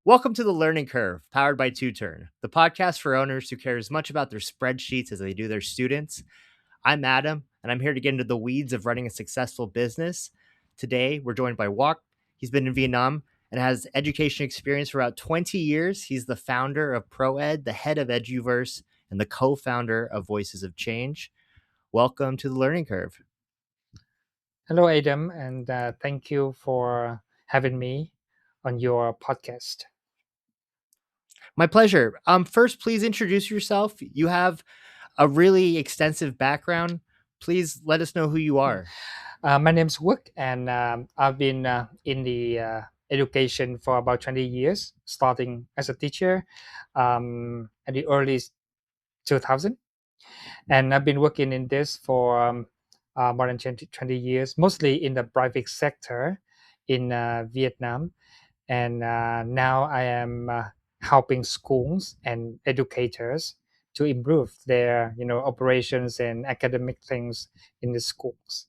Welcome to the Learning Curve, powered by Turn, the podcast for owners who care as much about their spreadsheets as they do their students. I'm Adam, and I'm here to get into the weeds of running a successful business. Today, we're joined by Quoc. He's been in Vietnam and has education experience for about 20 years. He's the founder of ProEd, the head of EdUverse, and the co-founder of Voices of Change. Welcome to the Learning Curve. Hello, Adam, and thank you for having me on your podcast. My pleasure. First, please introduce yourself. You have a really extensive background. Please let us know who you Yeah. are. My name's Wook, and I've been in the education for about 20 years, starting as a teacher at the early 2000. And I've been working in this for more than 20 years, mostly in the private sector in Vietnam. And now I am helping schools and educators to improve their operations and academic things in the schools.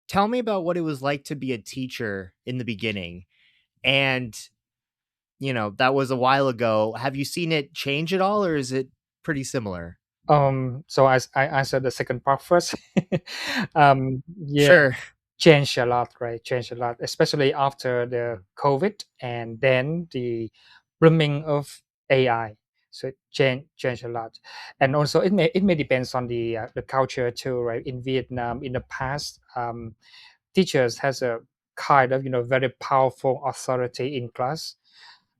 Tell me about what it was like to be a teacher in the beginning. And, that was a while ago. Have you seen it change at all, or is it pretty similar? So I answered the second part first. Yeah, Sure. changed a lot, right? Changed a lot, especially after the COVID and then the booming of AI. So it changed a lot, and also it may depends on the culture too, right? In Vietnam, in the past, teachers has a kind of very powerful authority in class.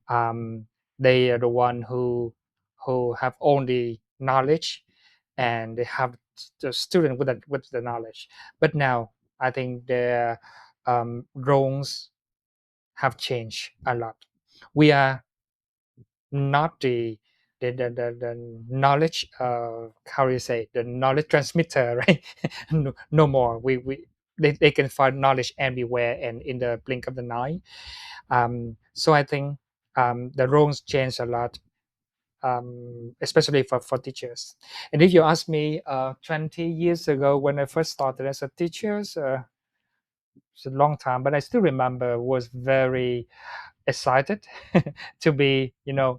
Um, they are the one who have all the knowledge, and they have the student with the knowledge. But now I think the roles have changed a lot. We are not the knowledge, how do you say, the knowledge transmitter, right? No more. They can find knowledge everywhere and in the blink of the eye. So I think the roles change a lot, especially for teachers. And if you ask me, 20 years ago when I first started as a teacher, it's a long time, but I still remember was very excited to be in a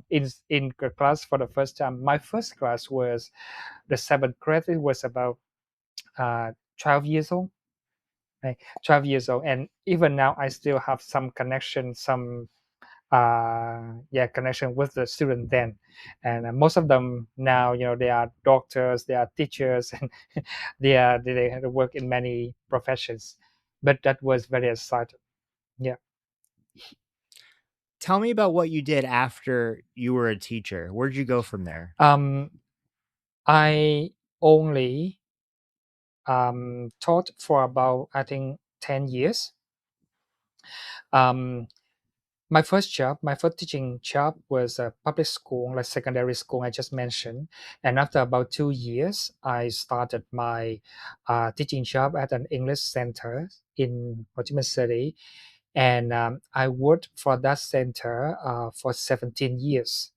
class for the first time. My first class was the seventh grade. It was about 12 years old, right? 12 years old, and even now I still have some connection, some connection with the student then. And most of them now, they are doctors, they are teachers, and they work in many professions. But that was very exciting. Yeah. Tell me about what you did after you were a teacher. Where'd you go from there? um I only taught for about, I think, 10 years. Um, my first job, my first teaching job was a public school, like secondary school I just mentioned. And after about 2 years, I started my teaching job at an English center in Ho Chi Minh City. And I worked for that center for 17 years.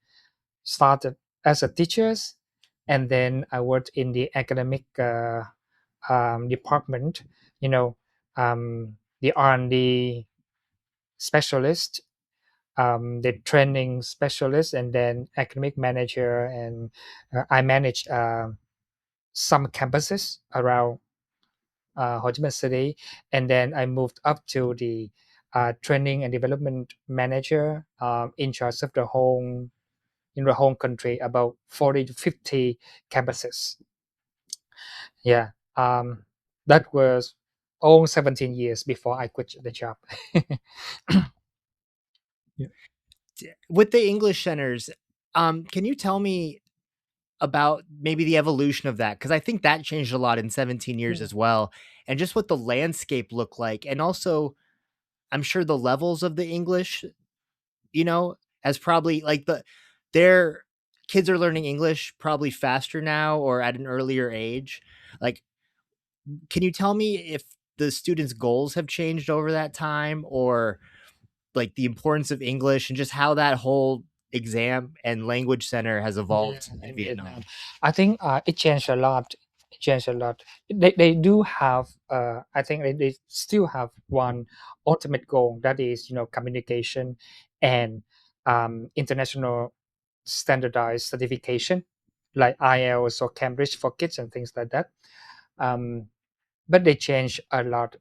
Started as a teacher, and then I worked in the academic department, the R&D specialist, the training specialist, and then academic manager. And I managed some campuses around Ho Chi Minh City. And then I moved up to the training and development manager, in charge of the whole in the whole country, about 40 to 50 campuses. Yeah. That was all 17 years before I quit the job. Yeah. With the English centers, can you tell me about maybe the evolution of that? Because I think that changed a lot in 17 years Yeah. as well. And just what the landscape looked like. And also, I'm sure the levels of the English, as probably like their kids are learning English probably faster now or at an earlier age. Like, can you tell me if the students' goals have changed over that time, or like the importance of English and just how that whole exam and language center has Yeah, evolved in in Vietnam? Vietnam, I think it changed a lot. It changed a lot. They do have, I think they still have one ultimate goal, that is, communication and international standardized certification, like IELTS or Cambridge for kids and things like that. Um, but they change a lot.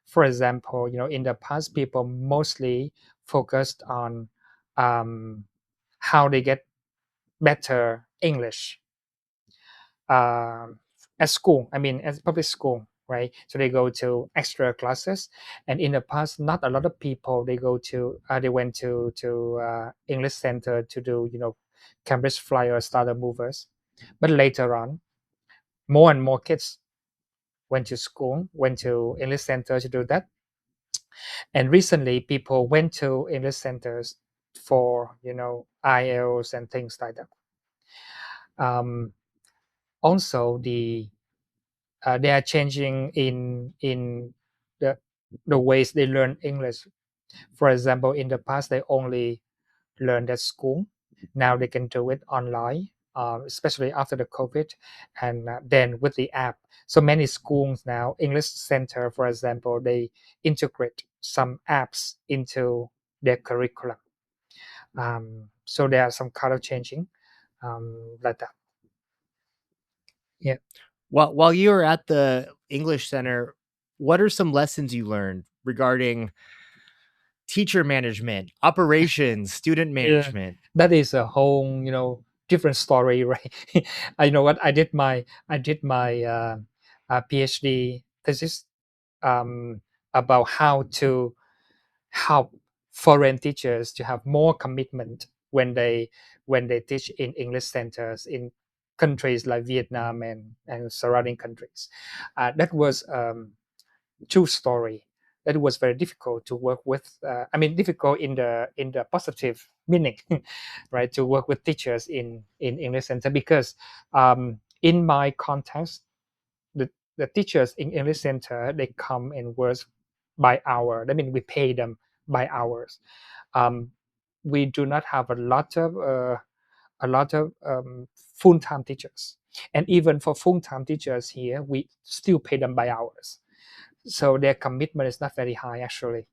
For example, in the past, people mostly focused on um, how they get better English at school. I mean, at public school, right? So they go to extra classes, and in the past, not a lot of people they went to English center to do Cambridge Flyer starter movers, but later on, more and more kids went to English center to do that, and recently people went to English centers for IELTS and things like that. Also, they are changing in the the ways they learn English. For example, in the past they only learned at school. Now they can do it online, especially after the COVID, and then with the app. So many schools now, English Center, for example, they integrate some apps into their curriculum. So there are some kind of changing like that. Yeah. While you were at the English Center, what are some lessons you learned regarding teacher management, operations, student Yeah, management? that is a whole different story, right? I know what I did my PhD thesis um, about how to help foreign teachers to have more commitment when they teach in English centers in countries like Vietnam and surrounding countries. That was true story. That was very difficult to work with. I mean, difficult in the positive meaning, right? To work with teachers in English center, because in my context, the teachers in English center, they come and work by hour. I mean, we pay them by hours. Um, we do not have a lot of full time teachers, and even for full time teachers here, we still pay them by hours, so their commitment is not very high actually,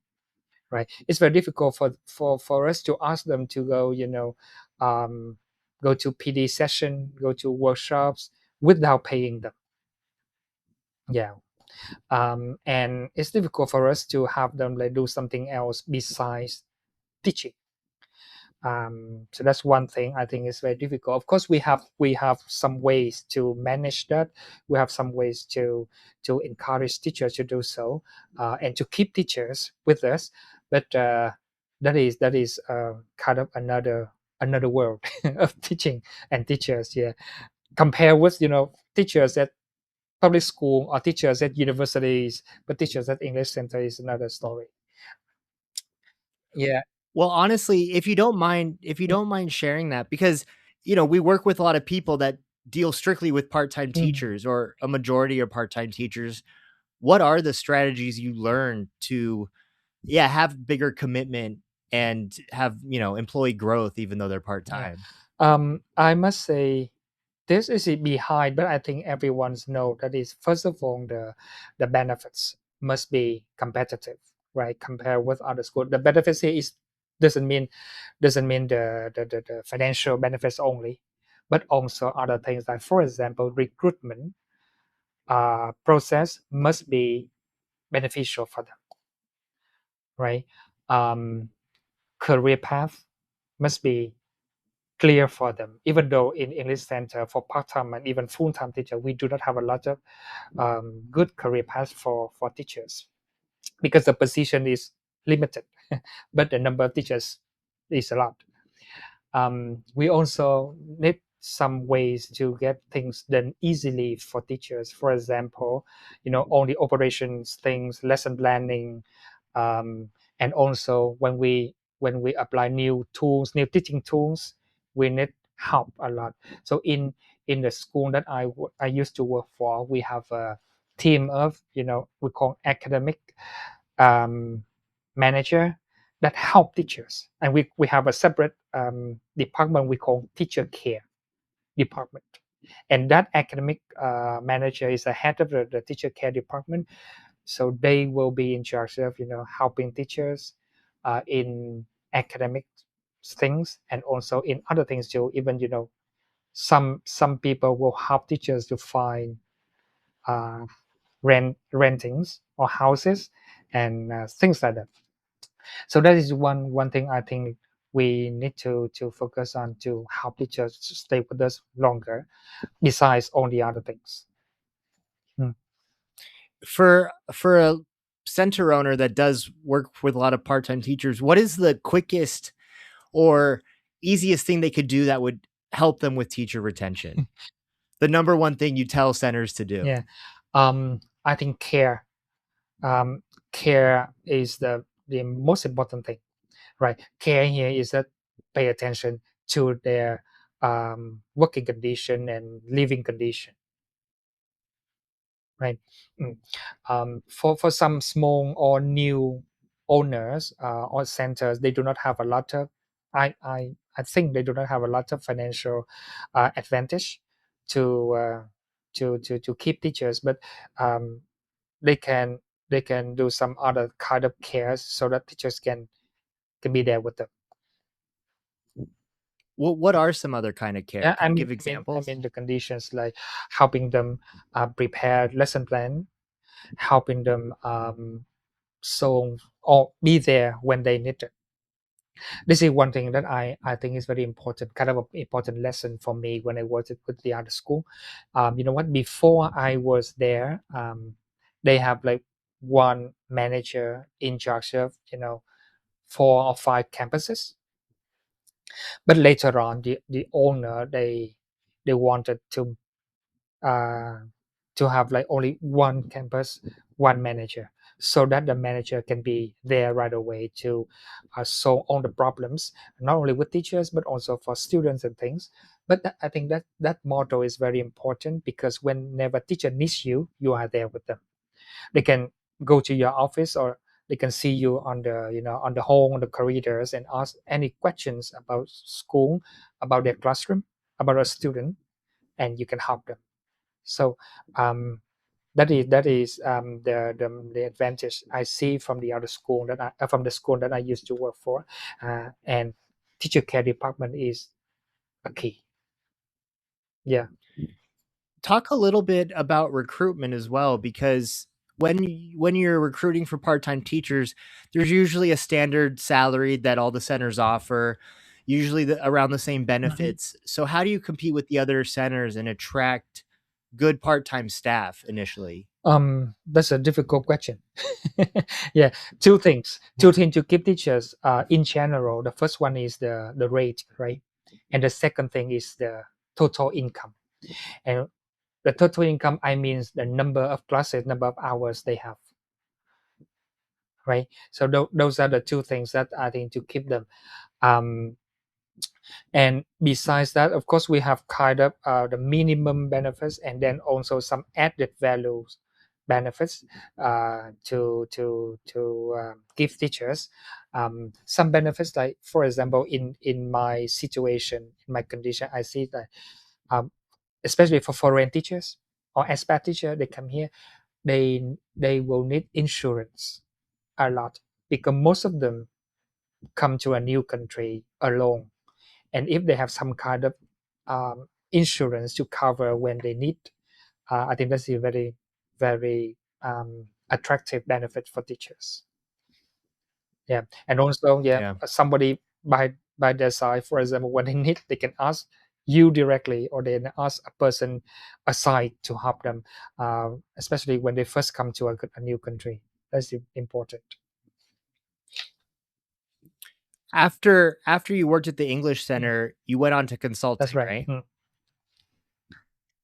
right? It's very difficult for us to ask them to go um, go to PD session, go to workshops without paying them. Yeah. And it's difficult for us to have them like do something else besides teaching. So that's one thing I think is very difficult. Of course, we have some ways to manage that. We have some ways to encourage teachers to do so, and to keep teachers with us. But that is kind of another world of teaching and teachers. Yeah, compare with teachers at public school or teachers at universities, but teachers at English center is another story. Yeah. Well, honestly, if you don't mind sharing that, because we work with a lot of people that deal strictly with part-time Mm. teachers, or a majority are part-time teachers. What are the strategies you learn to have bigger commitment and have, employee growth even though they're Yeah. part-time? I must say this is behind, but I think everyone's know that is, first of all, the benefits must be competitive, right? Compared with other schools. The benefits here is doesn't mean the financial benefits only, but also other things, like for example, recruitment process must be beneficial for them, right? Um, Career path must be clear for them. Even though in English Center for part-time and even full-time teacher, we do not have a lot of good career paths for teachers, because the position is limited, but the number of teachers is a lot. We also need some ways to get things done easily for teachers. For example, only operations things, lesson planning, and also when we apply new tools, new teaching tools, we need help a lot. So in the school that I used to work for, we have a team of we call academic um, manager that help teachers, and we have a separate department we call teacher care department. and that academic manager is the head of the teacher care department. So they will be in charge of helping teachers in academic things, and also in other things too. Even some people will help teachers to find uh, rentings or houses and things like that. So that is one thing I think we need to focus on to help teachers stay with us longer, besides all the other things. Mm. For a center owner that does work with a lot of part-time teachers, what is the quickest or easiest thing they could do that would help them with teacher retention? The number one thing you tell centers to do. Yeah, I think care. Care is the most important thing, right? Care here is that pay attention to their working condition and living condition, right? Mm. For some small or new owners or centers, they do not have a lot of I think they do not have a lot of financial advantage to to keep teachers, but um, they can they can do some other kind of cares so that teachers can be there with them. What are some other kind of care? Yeah, Could you give I examples? mean the conditions like helping them prepare lesson plan, helping them so or be there when they need it. This is one thing that I think is very important, kind of an important lesson for me when I worked with the other school. You know what? Before I was there, they have like one manager in charge of 4 or 5 campuses. But later on, the owner they wanted uh, to have like only one campus, one manager, so that the manager can be there right away to solve all the problems, not only with teachers but also for students and things. But I think that motto is very important, because whenever teacher needs you, you are there with them. They can go to your office, or they can see you on the on the hall, on the corridors, and ask any questions about school, about their classroom, about a student, and you can help them. So that is the advantage I see from the other school that from the school that I used to work for, and teacher care department is a key. Yeah. Talk a little bit about recruitment as well, because when you're recruiting for part-time teachers, there's usually a standard salary that all the centers offer, usually around the same Mhm. benefits. So how do you compete with the other centers and attract good part-time staff initially? That's a difficult question. Yeah, two things to keep teachers in general. The first one is the rate, right? And the second thing is the total income. And the total income, I mean the number of classes, number of hours they have, right? So those are the two things that I think to keep them. Um, and besides that, of course, we have kind of the minimum benefits, and then also some added values benefits to give teachers some benefits. Like for example, in my situation, in my condition, I see that um, especially for foreign teachers or expat teacher, they come here, they will need insurance a lot, because most of them come to a new country alone, and if they have some kind of insurance to cover when they need, I think that's a very very attractive benefit for teachers. Yeah, and also yeah, Yeah. somebody by their side, for example, when they need, they can ask you directly, or they can ask a person aside to help them, especially when they first come to a new country. That's important. After you worked at the English Mm. Center, you went on to That's consulting, right. right? Mm.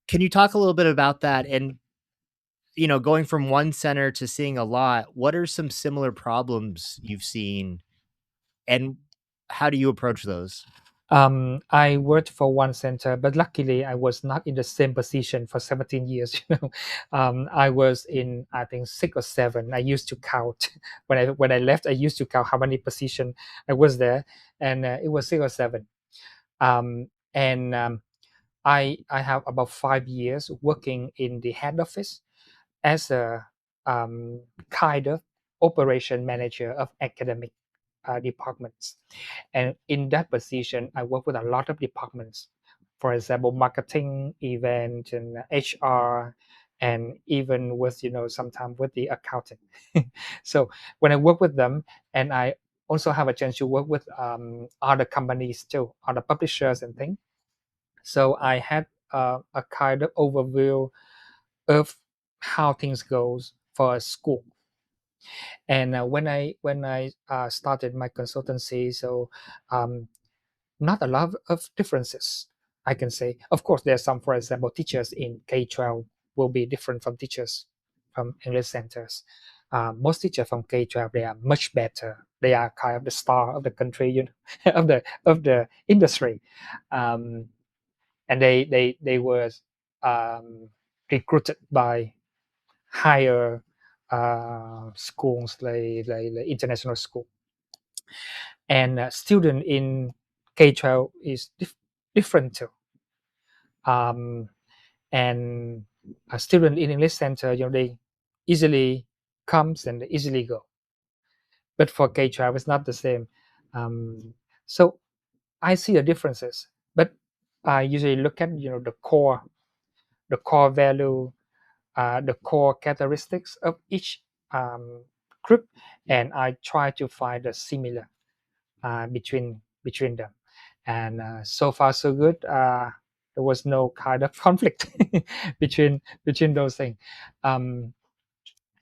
Can you talk a little bit about that? And going from one center to seeing a lot, what are some similar problems you've seen, and how do you approach those? I worked for one center, but luckily I was not in the same position for 17 years. I was in, I think, 6 or 7. I used to count when I left. I used to count how many position I was there, and it was 6 or 7. And I have about 5 years working in the head office as a kind of operation manager of academic departments. And in that position, I work with a lot of departments. For example, marketing, event, and HR, and even with sometimes with the accounting. So when I work with them, and I also have a chance to work with other companies too, other publishers and things. So I had a kind of overview of how things goes for a school. And when I started my consultancy, so um, not a lot of differences, I can say. Of course, there's some, for example, teachers in K-12 will be different from teachers from English centers. Most teachers from K-12, they are much better. They are kind of the star of the country, of the industry. um, and they were um, recruited by higher schools, like international school. And student in K-12 is different too. um, and a student in English center, they easily comes and they easily go, but for K-12 it's not the same. So I see the differences, but I usually look at the core value, the core characteristics of each group, and I try to find a similar between them. And so far so good. There was no kind of conflict between those things. Um,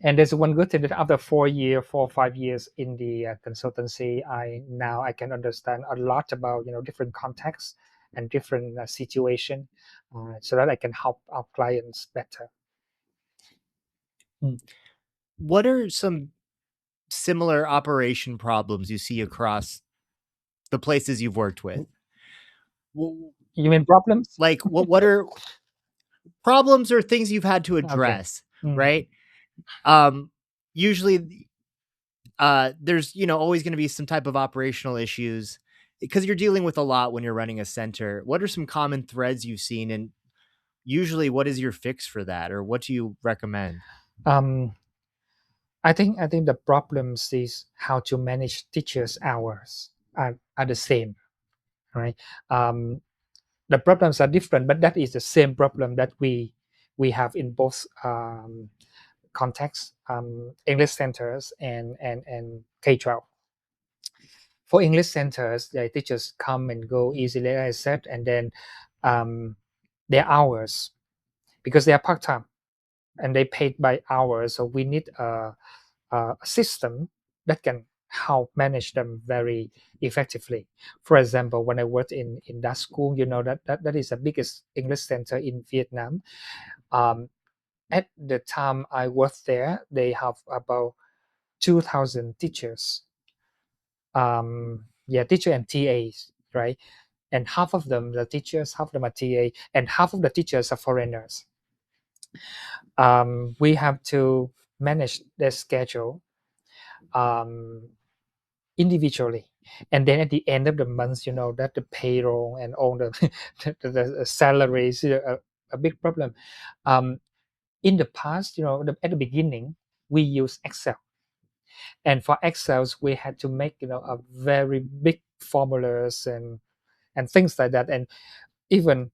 and there's one good thing that after 4 or 5 years in the consultancy, I can understand a lot about different contexts and different situation, so that I can help our clients better. Mm. What are some similar operation problems you see across the places you've worked with? You mean problems? Like what are problems or things you've had to Okay. address, Mm. right? Usually there's always going to be some type of operational issues because you're dealing with a lot when you're running a center. What are some common threads you've seen, and usually what is your fix for that, or what do you recommend? Um, I think the problems is how to manage teachers' hours are the same, right? Um, the problems are different, but that is the same problem that we have in both contexts, English centers and K-12. For English centers, the teachers come and go easily, as I said, and then um, their hours, because they are part time and they paid by hours, so we need a system that can help manage them very effectively. For example, when I worked in that school, that is the biggest English center in Vietnam. Um, at the time I worked there, they have about 2,000 teachers. Yeah, teacher and TAs, right? And half of them are teachers, half of them are TA, and half of the teachers are foreigners. We have to manage their schedule um, individually, and then at the end of the month, that the payroll and all the the salaries a big problem. In the past, at the beginning, we use Excel, and for Excels we had to make a very big formulas and things like that, and even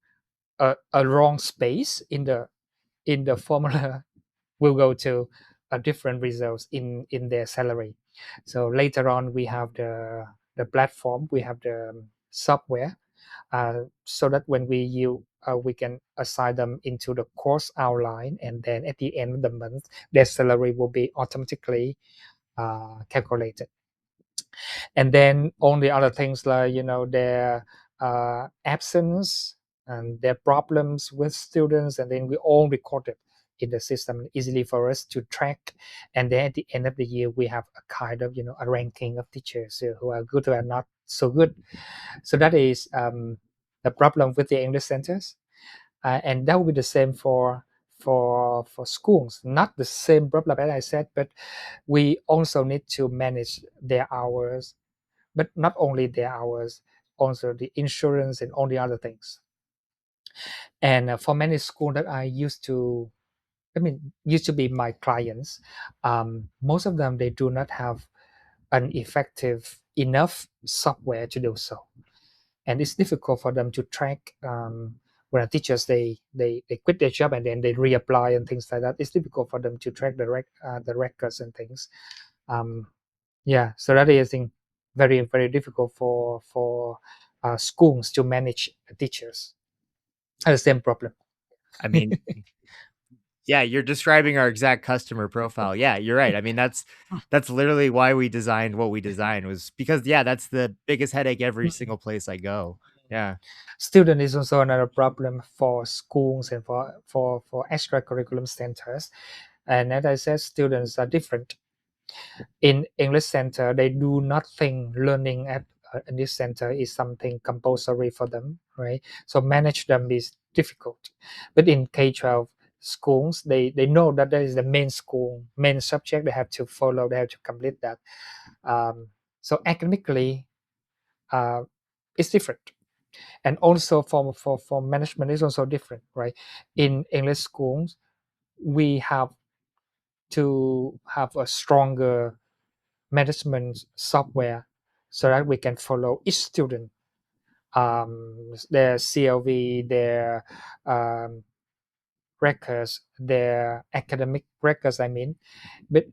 a wrong space in the formula will go to a different results in their salary. So later on, we have the platform, we have the software, so that when we can assign them into the course outline, and then at the end of the month, their salary will be automatically calculated. And then all the other things, like their absence and their problems with students, and then we all record it in the system, easily for us to track. And then at the end of the year, we have a kind of a ranking of teachers who are good, who are not so good. So that is the problem with the English centers, and that will be the same for schools. Not the same problem as I said, but we also need to manage their hours, but not only their hours, also the insurance and all the other things. And for many schools that used to be my clients, most of them they do not have an effective enough software to do so, and it's difficult for them to track. When teachers they quit their job and then they reapply and things like that, it's difficult for them to track the records and things. Um, yeah, so that is, I think, very very difficult for schools to manage teachers. Has the same problem. I mean, yeah, you're describing our exact customer profile. Yeah, you're right. I mean, that's literally why we designed what we designed, was because yeah, that's the biggest headache every single place I go. Yeah. Student is also another problem for schools and for extra curriculum centers. And as I said, students are different. In English center, they do not think learning at in this center is something compulsory for them, right? So manage them is difficult. But in K-12 schools, they know that that is the main school, main subject they have to follow, they have to complete that. So academically, uh, it's different. And also for management is also different, right? In English schools, we have to have a stronger management software so that we can follow each student, their CLV, their um, records, their academic records. I mean, but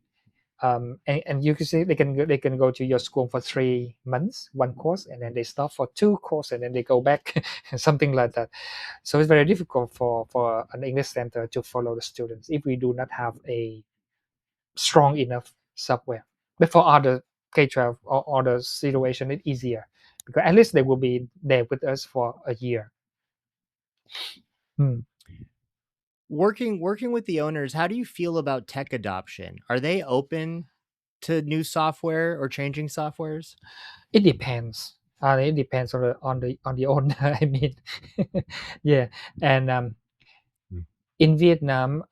and you can see they can go to your school for 3 months, one course, and then they stop for two courses, and then they go back, something like that. So it's very difficult for an English center to follow the students if we do not have a strong enough software. But for other K-12 or other situation, it's easier because at least they will be there with us for a year. Hmm. Working with the owners, how do you feel about tech adoption? Are they open to new software or changing softwares? It depends. It depends on the owner. I mean, yeah. And in Vietnam,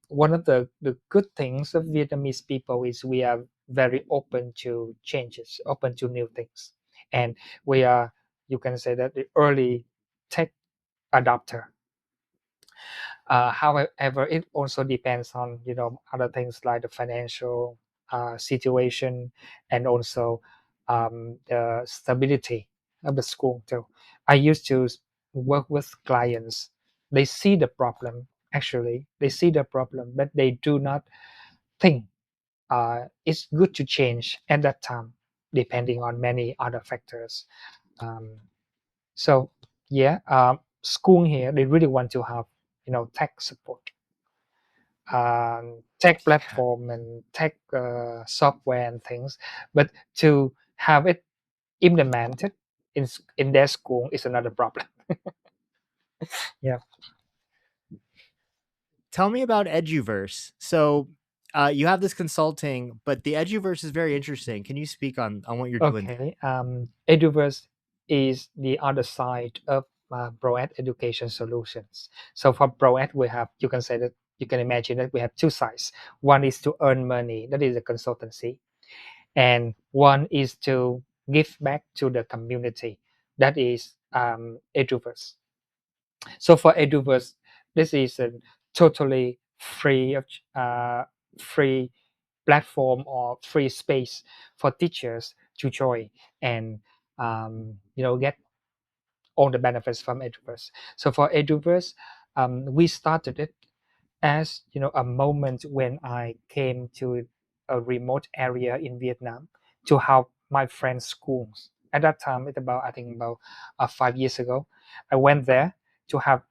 one of the good things of Vietnamese people is we are very open to changes, open to new things, and we are, you can say that, the early tech adopter. However, it also depends on other things like the financial situation, and also the stability of the school too. I used to work with clients. They see the problem. Actually, they see the problem, but they do not think it's good to change at that time, depending on many other factors. Um, so yeah, school here they really want to have tech support, tech platform and tech software and things, but to have it implemented in their school is another problem. Yeah. Tell me about EdUverse. So, you have this consulting, but the EdUverse is very interesting. Can you speak on what you're doing there? Okay. EdUverse is the other side of ProEd education solutions. So for ProEd, we have, you can say that, you can imagine that we have two sides. One is to earn money, that is a consultancy, and one is to give back to the community, that is EdUverse. So for EdUverse, this is a totally free platform or free space for teachers to join and get all the benefits from EdUverse. So for EdUverse, we started it as a moment when I came to a remote area in Vietnam to help my friends' schools. At that time, it's about, I think, about 5 years ago. I went there to have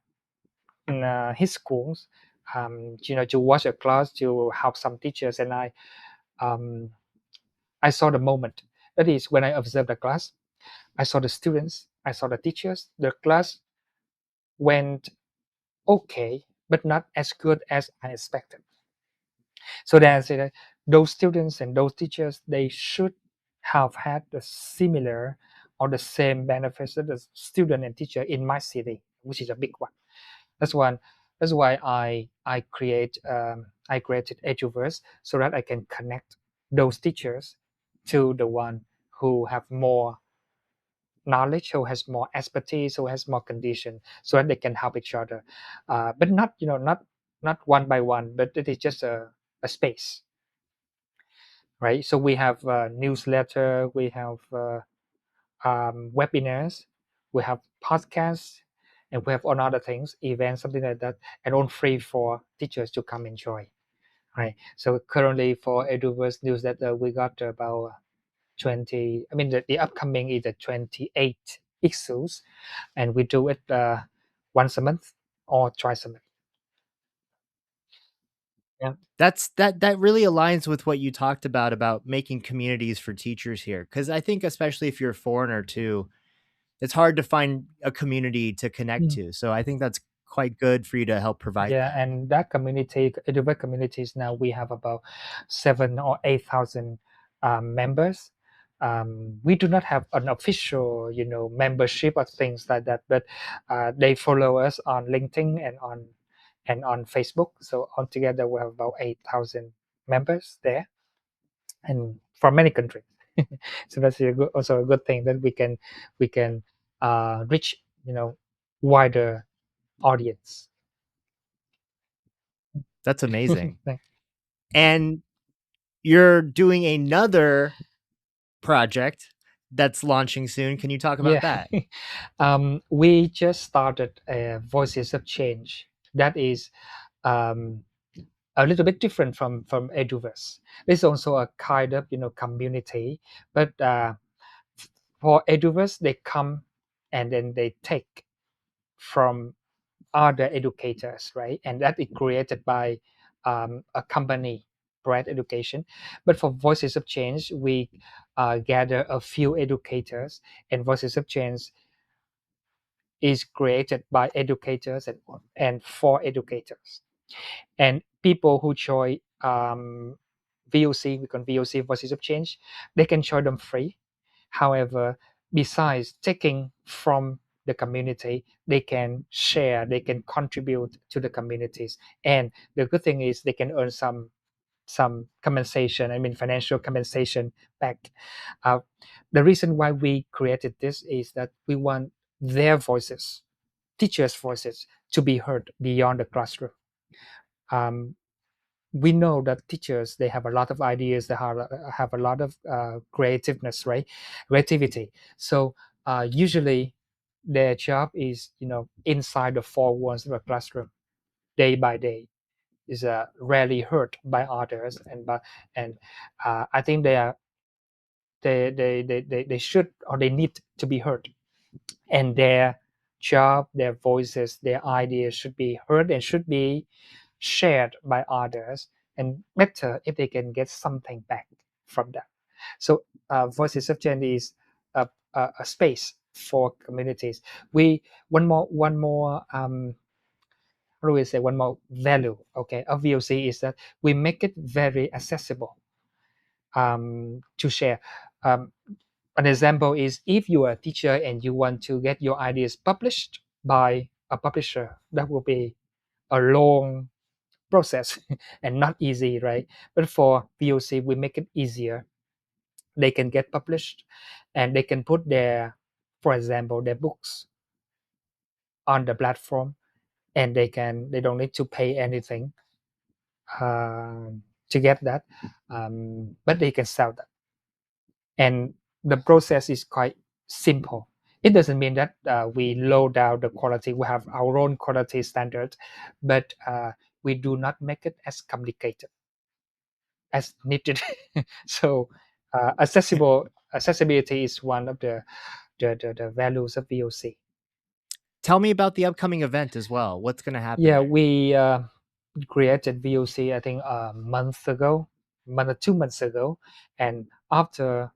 his schools, to watch a class, to help some teachers, and um, I saw the moment. That is when I observed the class. I saw the students. I saw the teachers. The class went okay, but not as good as I expected. So then I said that those students and those teachers, they should have had the similar or the same benefits as the student and teacher in my city, which is a big one. That's one. That's why I created EduVerse so that I can connect those teachers to the one who have more knowledge, who has more expertise, who has more condition, so that they can help each other, but not not one by one, but it is just a space, right? So we have newsletter, we have webinars, we have podcasts, and we have on other things, events, something like that, and all free for teachers to come enjoy. Right. So currently for EdUverse newsletter, we got about 20. I mean, the upcoming is the 28 issues, and we do it once a month or twice a month. Yeah. That really aligns with what you talked about making communities for teachers here, because I think especially if you're a foreigner too, it's hard to find a community to connect Mm. to. So I think that's quite good for you to help provide Yeah, that. and that community, EdUverse communities, now we have about 7 or 8,000 members. We do not have an official, membership or things like that, but they follow us on LinkedIn and on Facebook. So altogether, we have about 8,000 members there, and from many countries. So that's also a good thing that we can reach, wider audience. That's amazing. And you're doing another project that's launching soon. Can you talk about Yeah. that? We just started Voices of Change. That is um, a little bit different from EdUverse. It's also a kind of community, but for EdUverse they come and then they take from other educators, right? And that is created by a company, Bright Education. But for Voices of Change, we gather a few educators, and Voices of Change is created by educators and for educators. And people who join VOC, we call VOC Voices of Change, they can join them free. However, besides taking from the community, they can share, they can contribute to the communities. And the good thing is they can earn some compensation, I mean financial compensation back. Uh, the reason why we created this is that we want their voices, teachers' voices, to be heard beyond the classroom. Um, we know that teachers, they have a lot of ideas, they have a lot of creativeness, right? Creativity. So usually their job is inside the four walls of a classroom, day by day, is rarely heard by others, and I think they should, or they need to be heard, and their job, their voices, their ideas should be heard and should be shared by others, and better if they can get something back from that. So Voices of Change is a space for communities. We one more how do we say, one more value, okay, of VOC is that we make it very accessible to share. Um, an example is if you are a teacher and you want to get your ideas published by a publisher, that will be a long process and not easy, right? But for VOC, we make it easier. They can get published, and they can put for example, their books on the platform, and they don't need to pay anything to get that, but they can sell that, and the process is quite simple. It doesn't mean that we low down the quality. We have our own quality standard, but we do not make it as complicated as needed. So accessibility is one of the values of VOC. Tell me about the upcoming event as well. What's going to happen Yeah, there? we created VOC, I think a month ago, 2 months ago, and after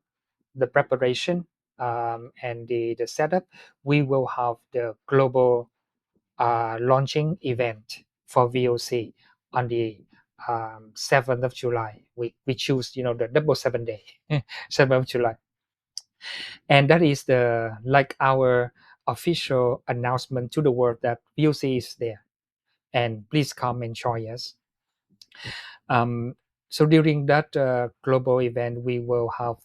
the preparation and the setup, we will have the global launching event for VOC on the 7th of July. We choose, the double 7 day, 7th of July. And that is the like our official announcement to the world that VOC is there. And please come and join us. So during that global event, we will have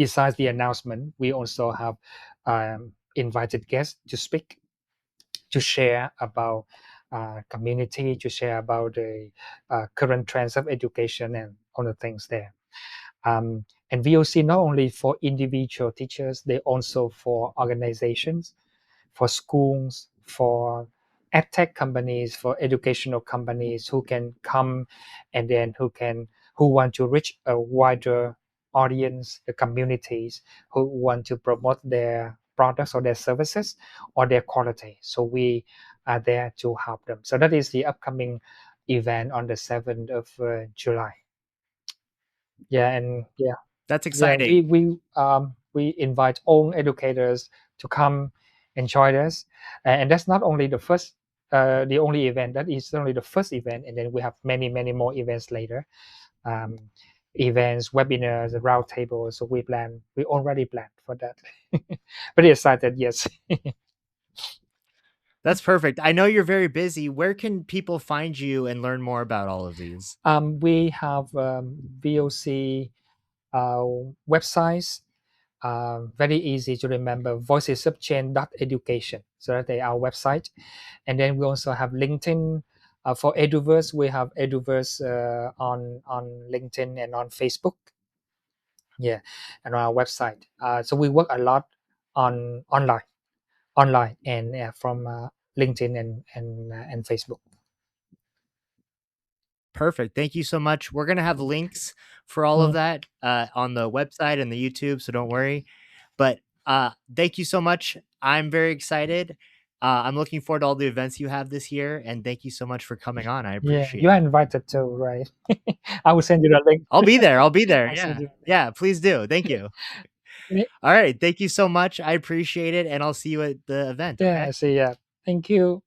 besides the announcement, we also have invited guests to speak, to share about community, to share about the current trends of education and all the things there. And VOC not only for individual teachers, they also for organizations, for schools, for edtech companies, for educational companies who can come and then who want to reach a wider audience, the communities who want to promote their products or their services or their quality. So we are there to help them. So that is the upcoming event on the 7th of July. Yeah, and That's yeah, exciting. we invite all educators to come and join us, and that's not only the only event. That is only the first event, and then we have many more events later. Um, Events, webinars, roundtables. So we already planned for that. Pretty excited, yes. That's perfect. I know you're very busy. Where can people find you and learn more about all of these? We have VOC websites. Very easy to remember, voicesofchange.education. So that's our website. And then we also have LinkedIn. For EdUverse, we have EdUverse on LinkedIn and on Facebook. Yeah, and on our website. So we work a lot on online and from LinkedIn and Facebook. Perfect. Thank you so much. We're going to have links for all of Mm, that on the website and the YouTube, so don't worry. But thank you so much. I'm very excited. I'm looking forward to all the events you have this year, and thank you so much for coming on. I yeah, appreciate you are it. invited too, right? I will send you the link. I'll be there. I'll be there. I'll send Yeah. you the Yeah, please do. Thank you. link. All right. Thank you so much. I appreciate it, and I'll see you at the event, Yeah, okay? see ya. Thank you.